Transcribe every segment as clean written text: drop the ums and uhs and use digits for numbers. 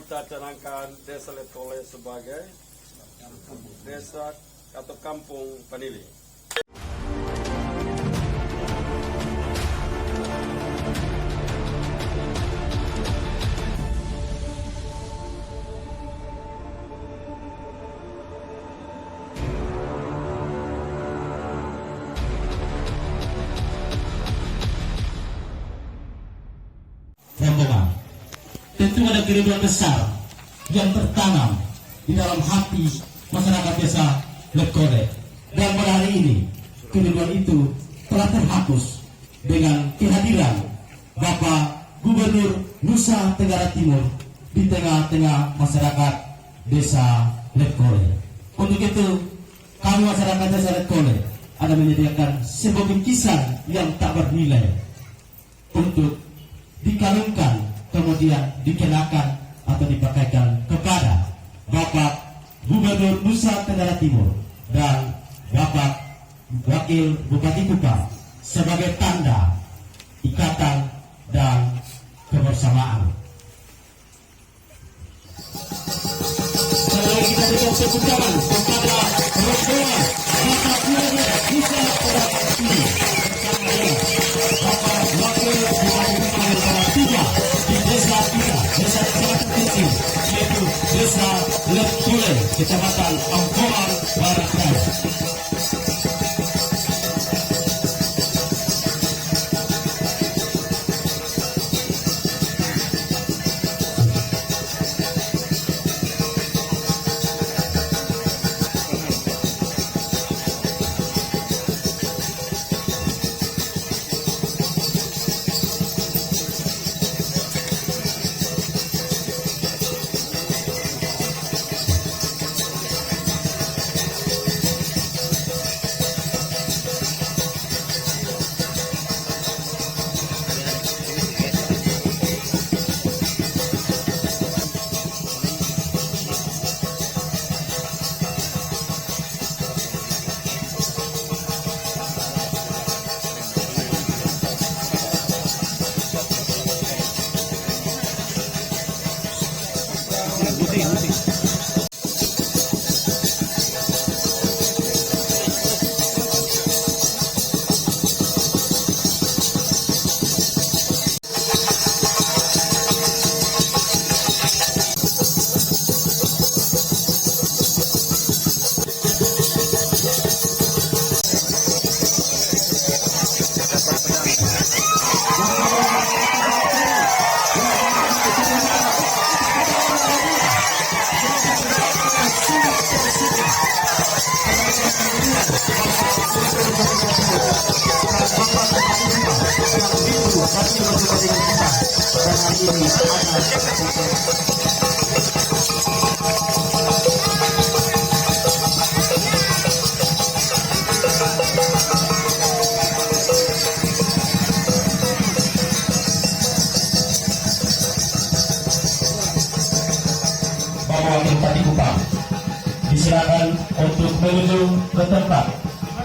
kita canangkan Desa Letkole sebagai desa atau kampung Panili. Rombongan, tentu ada kerinduan besar yang tertanam di dalam hati masyarakat desa Letkole. Dan pada hari ini, kerinduan itu telah terhapus dengan kehadiran Bapak Gubernur Nusa Tenggara Timur di tengah-tengah masyarakat desa Letkole. Untuk itu, kami masyarakat desa Letkole ada menyediakan sebuah bingkisan yang tak bernilai untuk dikalungkan, kemudian dikenakan atau dipakaikan kepada Bapak Gubernur Nusa Tenggara Timur dan Bapak Wakil Bupati Kupang sebagai tanda ikatan dan kebersamaan. Sekali kita berikan tepuk tangan kepada rombongan Bapak Gubernur Nusa Tenggara Timur Bapak Wakil Bupati Kupang tiga di desa kita, desa kecamatan kecil, yaitu desa Letkole, kecamatan Angkoran Barat Daya. Disilakan untuk menuju ke tempat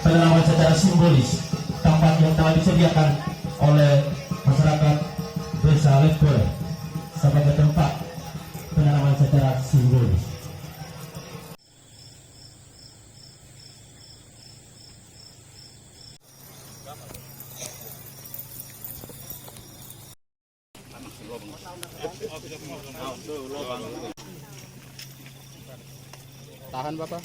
penanaman secara simbolis, tempat yang telah disediakan oleh masyarakat desa Letkole sebagai tempat penanaman secara simbolis. Tahan Bapak.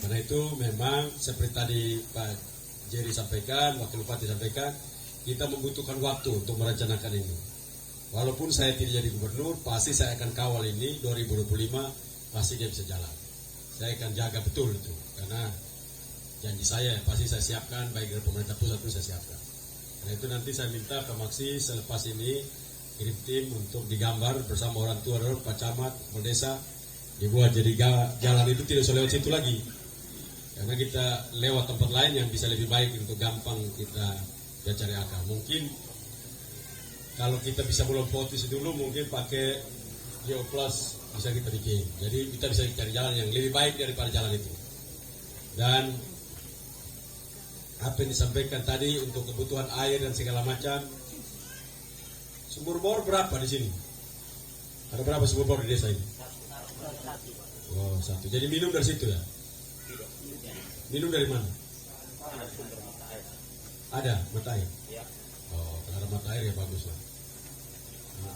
Karena itu memang seperti tadi Pak Jerry sampaikan, Wakil Bupati sampaikan, kita membutuhkan waktu untuk merencanakan ini. Walaupun saya tidak jadi gubernur, pasti saya akan kawal ini 2025, pasti dia bisa jalan. Saya akan jaga betul itu, karena janji saya pasti saya siapkan, baik dari pemerintah pusat pun saya siapkan. Karena itu nanti saya minta Pak Maksi selepas ini kirim tim untuk digambar bersama orang tua, Pak Camat, Pak Desa, dibuat jadi jalan itu tidak usah lewat situ lagi. Karena kita lewat tempat lain yang bisa lebih baik untuk gampang kita cari akal. Mungkin kalau kita bisa belum fokus dulu, mungkin pakai Geoplas bisa kita bikin. Jadi kita bisa cari jalan yang lebih baik daripada jalan itu. Dan apa yang disampaikan tadi untuk kebutuhan air dan segala macam, sumur bor berapa di sini? Ada berapa sumur bor di desa ini? Oh, satu. Jadi minum dari situ ya? Minum dari mana? Ada mata air. Oh, kalau ada mata air ya bagus lah. Nah,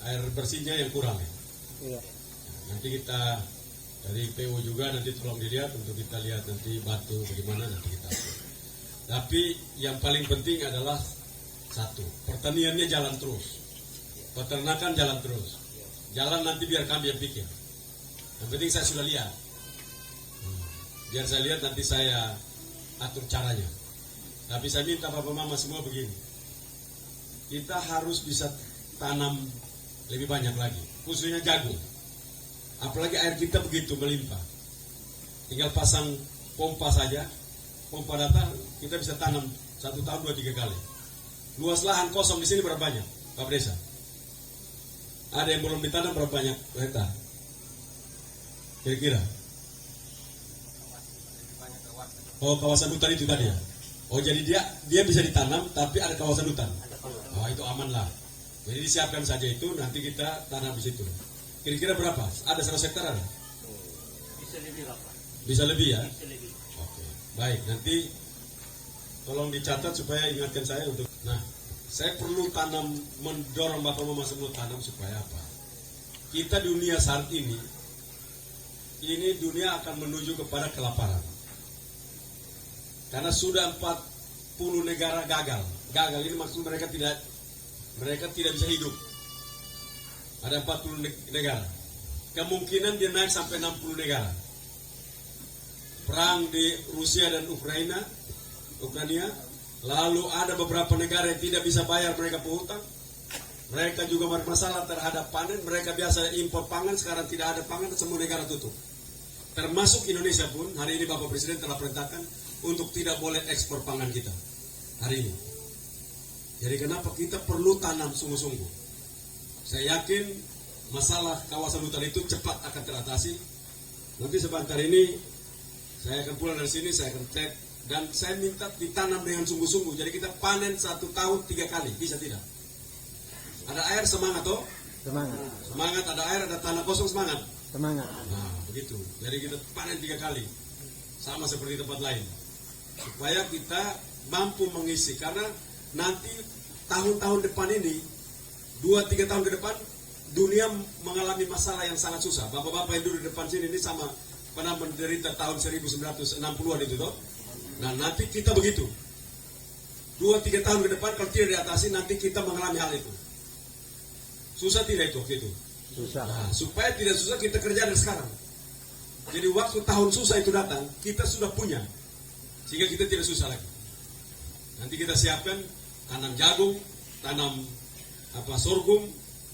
air bersihnya yang kurang ya. Nanti kita dari PU juga nanti tolong dilihat untuk kita lihat nanti batu bagaimana nanti kita. Tapi yang paling penting adalah satu, pertaniannya jalan terus, peternakan jalan terus, jalan nanti biar kami yang pikir. Yang penting saya sudah lihat, biar saya lihat nanti saya atur caranya. Tapi saya minta Bapak Mama semua begini, kita harus bisa tanam lebih banyak lagi, khususnya jagung. Apalagi air kita begitu melimpah, tinggal pasang pompa saja, pompa datang kita bisa tanam 1 tahun 2-3 kali. Luas lahan kosong di sini berapa banyak, Pak Desa? Ada yang belum ditanam berapa banyak hektar? Kira-kira? Oh, kawasan hutan itu tadi ya? Oh, jadi dia bisa ditanam, tapi ada kawasan hutan. Oh, itu aman lah. Jadi disiapkan saja itu, nanti kita tanam di situ. Kira-kira berapa? Ada 100 hektar ada? Bisa lebih lah, Pak. Bisa lebih ya? Bisa lebih. Oke, baik. Nanti tolong dicatat supaya ingatkan saya untuk. Nah, saya perlu tanam, mendorong Bapak Mama semua tanam supaya apa? Kita dunia saat ini dunia akan menuju kepada kelaparan. Karena sudah 40 negara gagal. Gagal ini maksud mereka tidak bisa hidup. Ada 40 negara. Kemungkinan dia naik sampai 60 negara. Perang di Rusia dan Ukraina, lalu ada beberapa negara yang tidak bisa bayar mereka penghutang. Mereka juga bermasalah terhadap panen. Mereka biasa impor pangan, sekarang tidak ada pangan, semua negara tutup. Termasuk Indonesia pun, hari ini Bapak Presiden telah perintahkan untuk tidak boleh ekspor pangan kita. Hari ini. Jadi kenapa kita perlu tanam sungguh-sungguh? Saya yakin masalah kawasan hutan itu cepat akan teratasi. Nanti sebentar ini saya akan pulang dari sini, saya akan cek. Dan saya minta ditanam dengan sungguh-sungguh. Jadi kita panen 1 tahun 3 kali, bisa tidak? Ada air, semangat toh? Semangat. Semangat, ada air, ada tanah kosong, semangat. Semangat. Nah, begitu. Jadi kita panen 3 kali. Sama seperti tempat lain. Supaya kita mampu mengisi. Karena nanti tahun-tahun depan ini, 2-3 tahun ke depan, dunia mengalami masalah yang sangat susah. Bapak-bapak yang duduk di depan sini ini sama pernah menderita tahun 1960-an itu toh. Nah, nanti kita begitu. 2-3 tahun ke depan kalau tidak diatasi, nanti kita mengalami hal itu. Susah tidak itu waktu itu? Susah. Nah, supaya tidak susah kita kerja dari sekarang. Jadi waktu tahun susah itu datang, kita sudah punya. Sehingga kita tidak susah lagi. Nanti kita siapkan tanam jagung, tanam sorghum.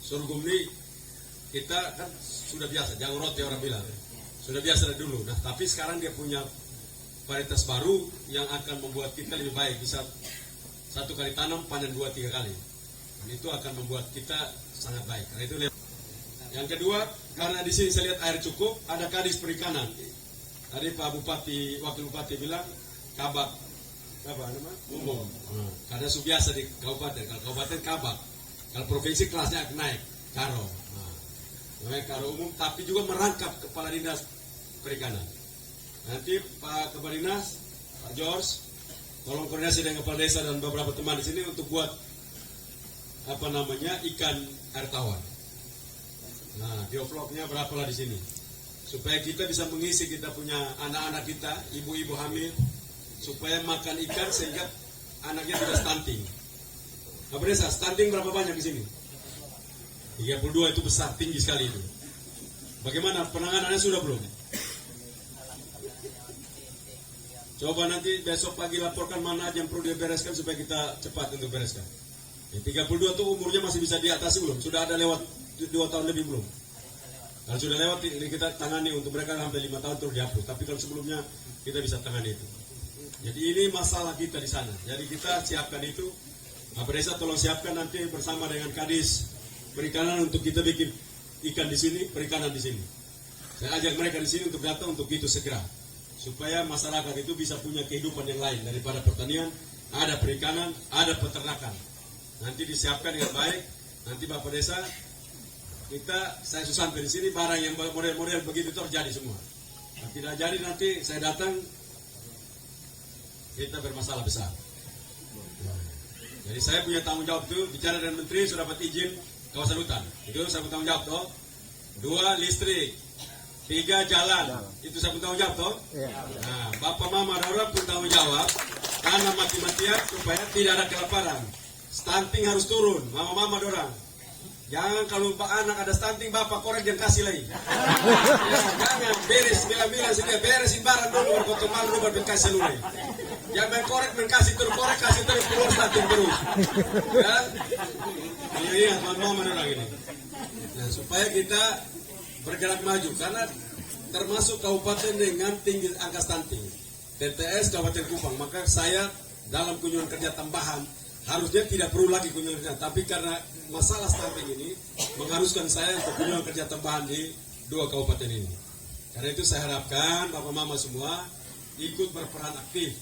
Sorghum ini kita kan sudah biasa, jagung roti orang bilang. Sudah biasa dari dulu. Nah, tapi sekarang dia punya varietas baru yang akan membuat kita lebih baik. Bisa 1 kali tanam, panen 2-3 kali. Dan itu akan membuat kita sangat baik. Karena itu yang kedua, karena di sini saya lihat air cukup, ada kadis perikanan. Tadi Pak Bupati, Wakil Bupati bilang kabak, apa namanya? Umum. Karena biasa di kabupaten, kalau kabupaten kabak, kalau provinsi kelasnya naik, karo. Namanya karo umum, tapi juga merangkap kepala dinas perikanan. Nanti Pak Kepala Dinas, Pak George, tolong koordinasi dengan kepala desa dan beberapa teman di sini untuk buat ikan air tawar. Nah, biofloknya berapalah di sini, supaya kita bisa mengisi, kita punya anak-anak kita, ibu-ibu hamil, supaya makan ikan sehingga anaknya tidak stunting. Apa desa, stunting berapa banyak di sini? 32 itu besar, tinggi sekali itu. Bagaimana penanganannya sudah belum? Coba nanti besok pagi laporkan mana aja yang perlu dibereskan supaya kita cepat untuk bereskan. Ya, 32 itu umurnya masih bisa diatasi belum? Sudah ada lewat 2 tahun lebih belum? Kalau sudah lewat kita tangani, untuk mereka sampai 5 tahun terus dihapus. Tapi kalau sebelumnya kita bisa tangani itu. Jadi ini masalah kita di sana. Jadi kita siapkan itu. Pak Desa tolong siapkan nanti bersama dengan Kadis Perikanan untuk kita bikin ikan di sini, perikanan di sini. Saya ajak mereka di sini untuk datang untuk itu segera, supaya masyarakat itu bisa punya kehidupan yang lain daripada pertanian. Ada perikanan, ada peternakan. Nanti disiapkan dengan baik. Nanti Bapak Desa, saya susun di sini barang yang model-model begitu terjadi semua. Nah, tidak jadi nanti saya datang kita bermasalah besar. Jadi saya punya tanggung jawab itu, bicara dengan menteri sudah dapat izin kawasan hutan. Itu saya punya tanggung jawab toh. 2 listrik, 3 jalan. Itu saya punya tanggung jawab toh. Nah, Bapak Mama Daura punya tanggung jawab tanam mati-matian supaya tidak ada kelaparan. Stunting harus turun, Mama Dorang. Jangan kalau anak ada stunting, Bapak korek dan kasih lagi. Ya, jangan beres bilang sedia beresin barang dulu berkotong malu baru kasih lagi. Jangan korek kasih terus keluar stunting terus. Ya, iya Mama Dorang ini. Nah, supaya kita bergerak maju karena termasuk kabupaten dengan tinggi angka stunting. TTS Kabupaten Kupang, maka saya dalam kunjungan kerja tambahan harusnya tidak perlu lagi kunjungan kerja, tapi karena masalah stunting ini mengharuskan saya untuk kunjungan kerja tambahan di 2 kabupaten ini. Karena itu saya harapkan Bapak Mama semua ikut berperan aktif.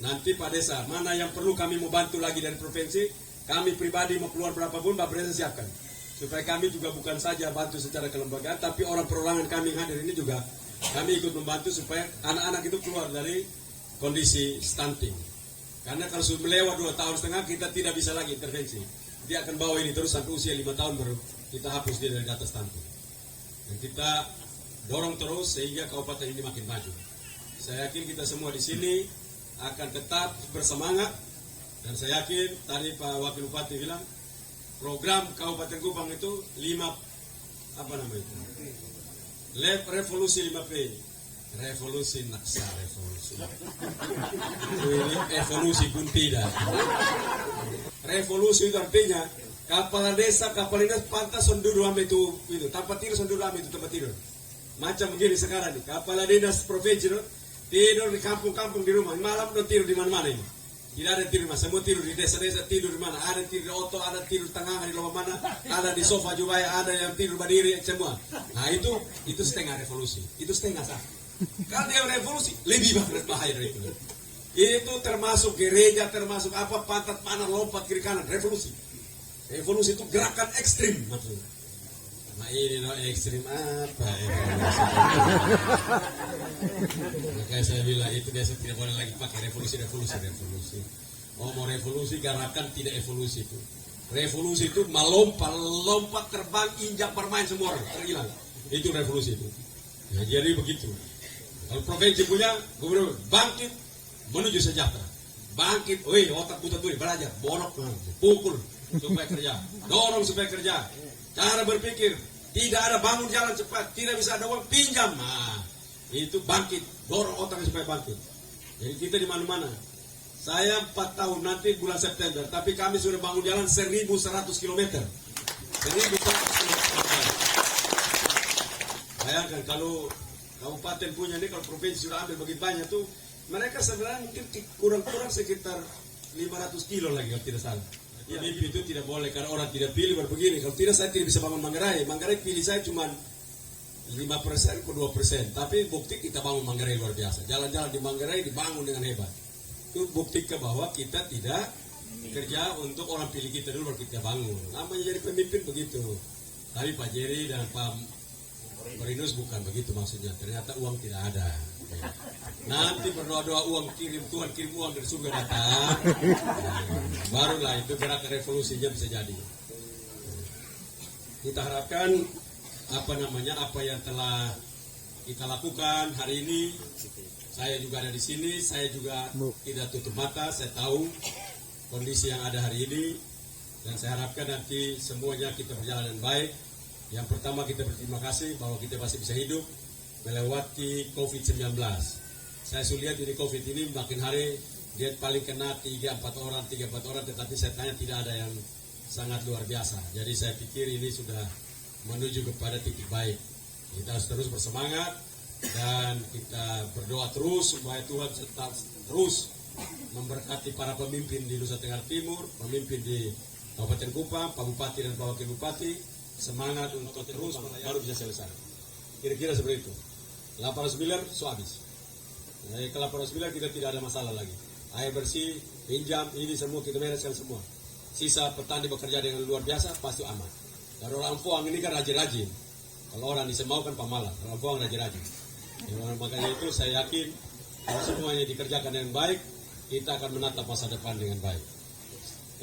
Nanti Pak Desa, mana yang perlu kami mau bantu lagi dari provinsi, kami pribadi mau keluar berapapun Bapak Desa siapkan. Supaya kami juga bukan saja bantu secara kelembagaan, tapi orang perorangan kami yang hadir ini juga kami ikut membantu supaya anak-anak itu keluar dari kondisi stunting. Karena kalau sudah melewat 2,5 tahun kita tidak bisa lagi intervensi. Dia akan bawa ini terus sampai usia 5 tahun baru kita hapus dia dari data stunting. Dan kita dorong terus sehingga kabupaten ini makin maju. Saya yakin kita semua di sini akan tetap bersemangat. Dan saya yakin tadi Pak Wakil Bupati bilang program Kabupaten Kupang itu 5 revolusi 5P. Revolusi naksa, revolusi. Ini evolusi pun tidak. Revolusi itu artinya kepala desa, kepala dinas pantas sonduru ame itu tempat tidur sonduru ame itu tempat tidur. Macam begini sekarang nih, kepala dinas provinsi tidur di kampung-kampung di rumah, malam udah tidur di mana-mana ini. Tidak ada tidur mas, semua tidur di desa-desa, tidur di mana? Ada tidur di oto, ada tidur di tengah di lomba mana, ada di sofa juga, ada yang tidur berdiri semua. Nah itu setengah revolusi, itu setengah sah. Kalau dia revolusi lebih bahaya dari itu. Itu termasuk gereja, termasuk apa pantat panah lompat kiri kanan, revolusi. Revolusi itu gerakan ekstrim maksudnya. Nah ini ekstrim apa? Makanya saya bilang itu biasa tidak boleh lagi pakai revolusi. Oh mau revolusi gerakan tidak evolusi itu. Revolusi itu melompat terbang injak bermain semua orang. Tergilang. Itu revolusi itu. Nah, jadi begitu. Kalau provinsi punya gubernur bangkit menuju sejahtera, bangkit, otak buta tuh belajar, borok, pukul supaya kerja, dorong supaya kerja, cara berpikir, tidak ada bangun jalan cepat, tidak bisa ada uang pinjam, nah itu bangkit, dorong otaknya supaya bangkit. Jadi kita di mana-mana. Saya 4 tahun nanti bulan September, tapi kami sudah bangun jalan 1.100 km. 1.100 km. Bayangkan kalau kabupaten punya ini, kalau provinsi sudah ambil begitu banyak tuh, mereka sebenarnya mungkin kurang-kurang sekitar 500 kilo lagi kalau tidak salah. Ini itu tidak boleh karena orang tidak pilih baru begini. Kalau tidak saya tidak bisa bangun Manggarai. Manggarai pilih saya cuma 5% ke 2%. Tapi bukti kita bangun Manggarai luar biasa. Jalan-jalan di Manggarai dibangun dengan hebat. Itu bukti bahwa kita tidak kerja untuk orang pilih kita dulu baru kita bangun. Namanya jadi pemimpin begitu. Tapi Pak Jerry dan Pak Marinus bukan begitu maksudnya. Ternyata uang tidak ada. Nanti berdoa-doa uang kirim Tuhan, kirim uang dari surga datang. Barulah itu gerakan revolusinya bisa jadi. Kita harapkan apa yang telah kita lakukan hari ini. Saya juga ada di sini. Saya juga tidak tutup mata. Saya tahu kondisi yang ada hari ini. Dan saya harapkan nanti semuanya kita berjalan dengan baik. Yang pertama kita berterima kasih bahwa kita masih bisa hidup melewati COVID-19. Saya sudah lihat ini COVID ini makin hari dia paling kena 3-4 orang, tetapi saya tanya tidak ada yang sangat luar biasa. Jadi saya pikir ini sudah menuju kepada titik baik. Kita harus terus bersemangat dan kita berdoa terus supaya Tuhan tetap terus memberkati para pemimpin di Nusa Tenggara Timur, pemimpin di Kabupaten Kupang, Pak Bupati dan Pak Wakil Bupati, semangat untuk terus baru bisa selesai. Kira-kira seperti itu. 800 miliar so habis. Ke 800 miliar kita tidak ada masalah lagi. Air bersih, pinjam, ini semua kita bereskan semua. Sisa petani bekerja dengan luar biasa, pasti aman. Dan orang Ampoang ini kan rajin-rajin. Kalau orang di Semau kan pamalas, orang Ampoang rajin-rajin. Makanya itu saya yakin kalau semuanya dikerjakan dengan baik, kita akan menatap masa depan dengan baik.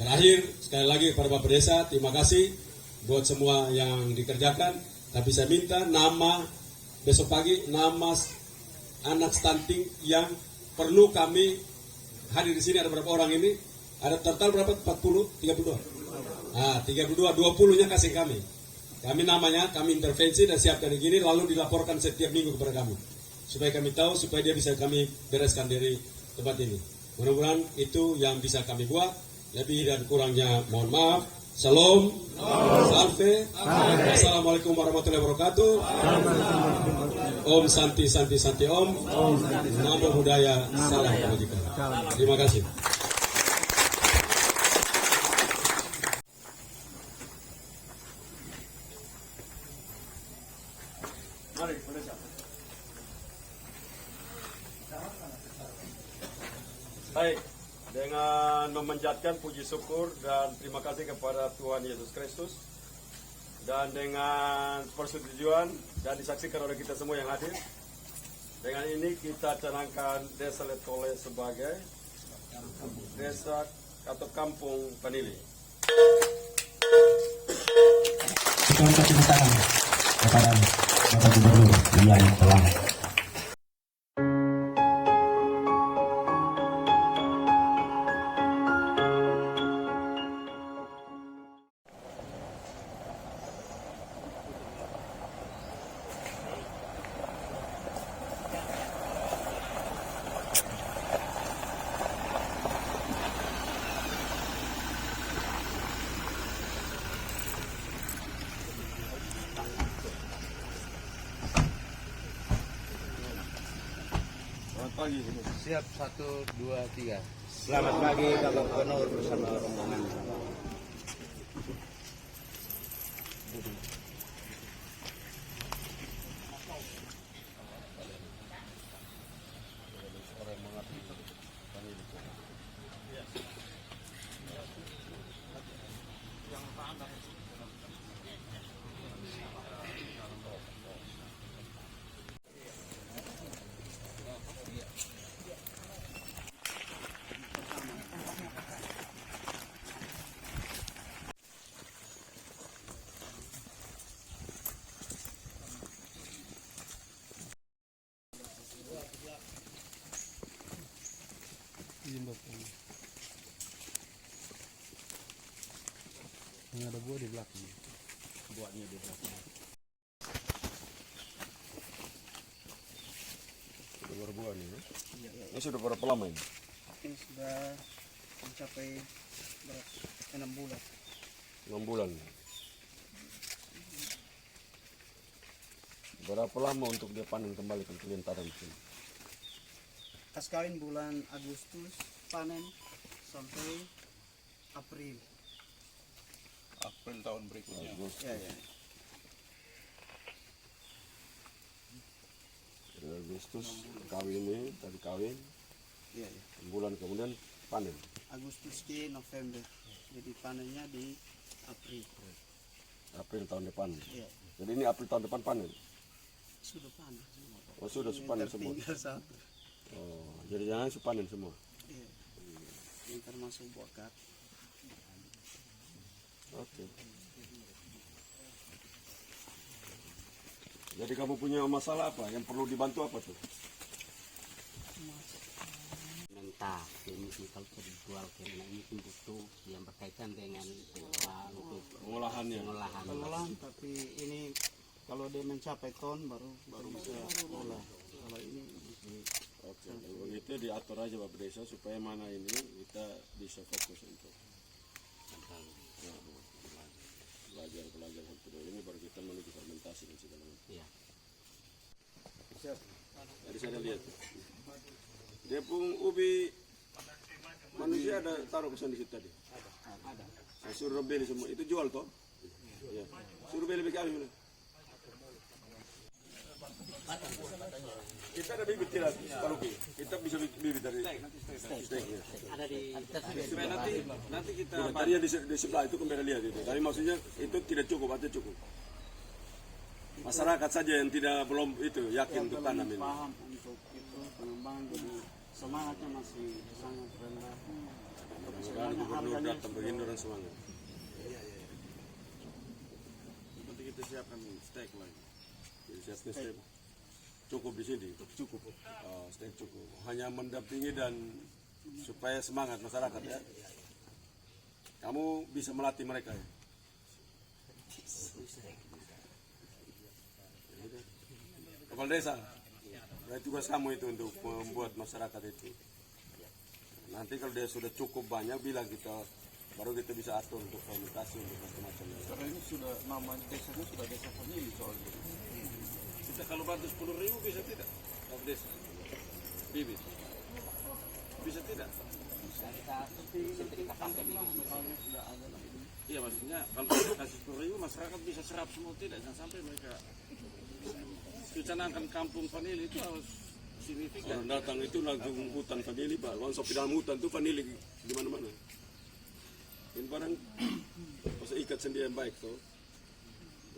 Terakhir, sekali lagi kepada Bapak Desa, terima kasih buat semua yang dikerjakan. Tapi saya minta nama besok pagi, nama anak stunting yang perlu kami hadir di sini ada berapa orang ini? Ada total berapa? 40? 32? Nah, 32, 20-nya kasih kami. Kami namanya, kami intervensi dan siapkan begini, lalu dilaporkan setiap minggu kepada kami. Supaya kami tahu, supaya dia bisa kami bereskan dari tempat ini. Mudah-mudahan itu yang bisa kami buat. Lebih dan kurangnya mohon maaf. Salam. Salve. Assalamualaikum warahmatullahi wabarakatuh. Om Santi Santi Santi Om. Namo Buddhaya. Salam kebajikan. Terima kasih. Mari, Pak Desa. Baik, dengan memanjatkan puji syukur dan terima kasih kepada Tuhan Yesus Kristus dan dengan persetujuan dan disaksikan oleh kita semua yang hadir, dengan ini kita canangkan Desa Letole sebagai desa atau kampung Panili. Kita minta tepuk tangan kepada Bapak Gubernur yang telah Pagi. Siap, 1, 2, 3. Selamat pagi Bapak Gubernur bersama rombongan. Ini ada buah di belakang. Buahnya di belakang. Sudah berbuah nih, ya? Ini sudah berapa lama ini? Ini sudah mencapai 6 bulan. 6 bulan. Berapa lama untuk dia panen kembali ke kalian tanam di sini? Pas kawin bulan Agustus, panen sampai April. April tahun berikutnya. Ya, ya. Dari Agustus kawin ini, tadi kawin, Ya, ya. bulan kemudian panen. Agustus ke November. Jadi panennya di April. April tahun depan. Ya, Jadi ini April tahun depan panen. sudah panen semua. Oh sudah panen semua. Tinggal satu. Oh, jadi jangan panen semua. Ya. Ini termasuk bokat. Oke. Jadi kamu punya masalah apa? Yang perlu dibantu apa tuh? kita chemical dijual karena ini butuh yang berkaitan dengan Pengolahannya. Pengolahan, tapi ini kalau dia mencapai ton baru bisa olah. Kalau ini Oke, kalau begitu diatur aja Pak Desa supaya mana ini kita bisa fokus untuk belajar ini baru kita menuju fermentasi dan segala macam. Iya. Tadi saya lihat dia pun ubi manusia ada taruh pesan di situ tadi. ada. Saya suruh beli semua itu jual toh? Iya. Suruh beli kami bilang. Kita ada bibit tidak Pak Luki? Kita bisa bibit dari steak ya. Ada di Supaya nanti kita Bukan, tadi yang di sebelah itu kembali lihat itu. Tapi maksudnya itu tidak cukup, artinya cukup. Masyarakat saja yang belum itu yakin untuk tanam ini. Paham untuk itu pengembangan, jadi semangatnya masih sangat rendah. Mudah-mudahan gubernur datang begini orang semangat. Nanti kita siapkan steak lagi. Jadi siapkan steak. Cukup di sini. Cukup. Steak cukup. Hanya mendampingi dan supaya semangat masyarakat ya. Kamu bisa melatih mereka ya. Kepala desa. Berarti tugas kamu itu untuk membuat masyarakat itu. Nanti kalau dia sudah cukup banyak bilang kita baru kita bisa atur untuk fermentasi untuk macam-macam. Karena ini sudah nama desanya sudah desa famili soalnya. Kita kalau bantu 10.000 bisa tidak? Kalau desa bibit bisa tidak? Iya maksudnya kalau kita kasih 10.000 masyarakat bisa serap semua tidak? Jangan sampai mereka canangkan kampung vanili itu harus signifikan. Orang datang itu langsung hutan vanili Pak. Langsung di dalam hutan itu vanili di mana-mana. Ini barang masa ikat sendiri yang baik tuh.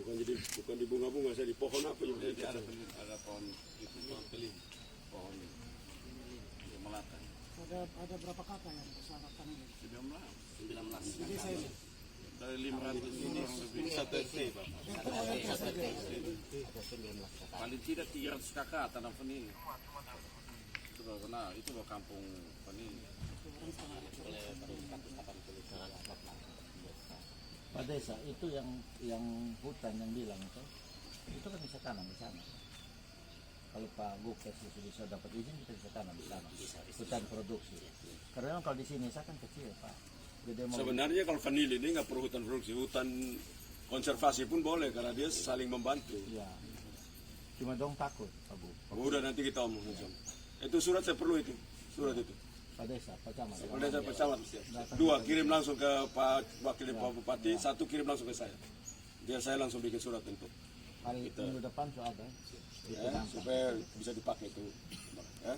Bukan di bunga-bunga, saya di pohon apa juga Ada pohon itu pohon keling, pohon melata. Ada berapa kakak yang bersama ini? 19. Jadi saya Dari 500 ini yang lebih satu RT Pak. paling tidak 300 kakak tanam vanili. Itu loh kampung vanili. Pak Desa itu yang hutan yang bilang itu kan bisa tanam di sana. Kalau Pak Gukes bisa dapat izin kita bisa tanam di sana. Hutan produksi. Karena kalau di sini saya kan kecil Pak. Jadi Sebenarnya kalau vanili ini nggak perlu hutan produksi, hutan konservasi pun boleh karena dia saling membantu. ya cuma dong takut Pak Bu. Udah nanti kita omong. Itu surat saya perlu itu, surat itu. Pak Desa, Pak Camat. Pak Desa Pak Camat. 2 kirim langsung ke Pak Wakil Pak Bupati, 1 kirim langsung ke saya. Biar saya langsung bikin surat untuk Hari minggu depan sudah ada. supaya bisa dipakai itu. Ya.